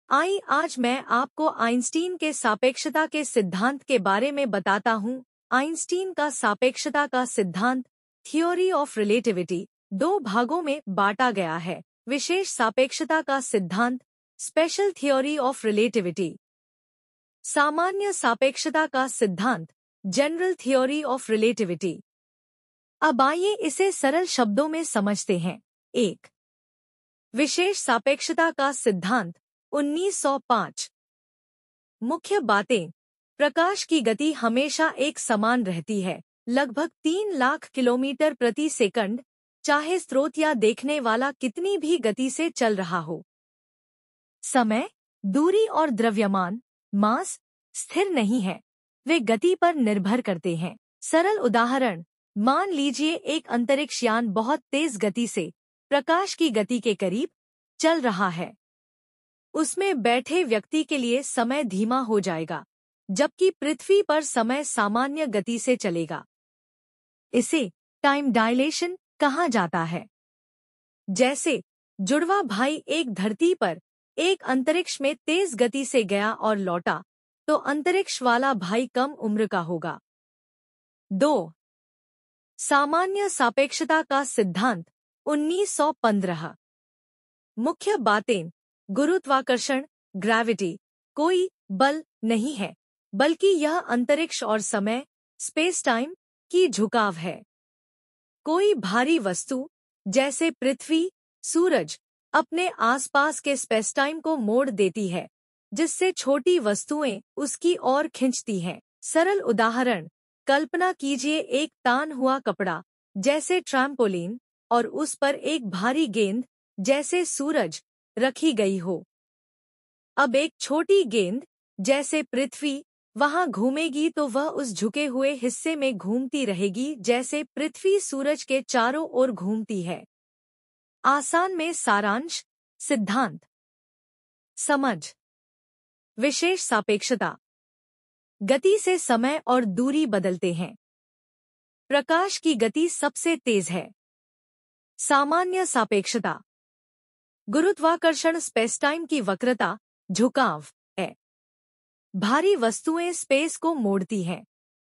आज मैं आपको आइंस्टीन के सापेक्षता के सिद्धांत के बारे में बताता हूँ। आइंस्टीन का सापेक्षता का सिद्धांत थ्योरी ऑफ रिलेटिविटी 2 भागों में बांटा गया है। विशेष सापेक्षता का सिद्धांत स्पेशल थ्योरी ऑफ रिलेटिविटी, सामान्य सापेक्षता का सिद्धांत जनरल थ्योरी ऑफ रिलेटिविटी। अब आइए इसे सरल शब्दों में समझते हैं। 1. विशेष सापेक्षता का सिद्धांत 1905। मुख्य बातें। प्रकाश की गति हमेशा एक समान रहती है, लगभग 3 लाख किलोमीटर प्रति सेकंड, चाहे स्रोत या देखने वाला कितनी भी गति से चल रहा हो। समय, दूरी और द्रव्यमान मास स्थिर नहीं है, वे गति पर निर्भर करते हैं। सरल उदाहरण, मान लीजिए एक अंतरिक्ष यान बहुत तेज गति से प्रकाश की गति के करीब चल रहा है। उसमें बैठे व्यक्ति के लिए समय धीमा हो जाएगा, जबकि पृथ्वी पर समय सामान्य गति से चलेगा। इसे टाइम डायलेशन कहा जाता है। जैसे जुड़वा भाई एक धरती पर एक अंतरिक्ष में तेज गति से गया और लौटा, तो अंतरिक्ष वाला भाई कम उम्र का होगा। 2. सामान्य सापेक्षता का सिद्धांत 1915। मुख्य बातें। गुरुत्वाकर्षण ग्रेविटी कोई बल नहीं है, बल्कि यह अंतरिक्ष और समय स्पेस टाइम की झुकाव है। कोई भारी वस्तु जैसे पृथ्वी, सूरज अपने आसपास के स्पेस टाइम को मोड़ देती है, जिससे छोटी वस्तुएं उसकी ओर खींचती हैं। सरल उदाहरण, कल्पना कीजिए एक तान हुआ कपड़ा जैसे ट्रैम्पोलिन और उस पर एक भारी गेंद जैसे सूरज रखी गई हो। अब एक छोटी गेंद जैसे पृथ्वी वहां घूमेगी तो वह उस झुके हुए हिस्से में घूमती रहेगी, जैसे पृथ्वी सूरज के चारों ओर घूमती है। आसान में सारांश सिद्धांत। समझ। विशेष सापेक्षता। गति से समय और दूरी बदलते हैं। प्रकाश की गति सबसे तेज है। सामान्य सापेक्षता। गुरुत्वाकर्षण स्पेस टाइम की वक्रता झुकाव है। भारी वस्तुएं स्पेस को मोड़ती हैं।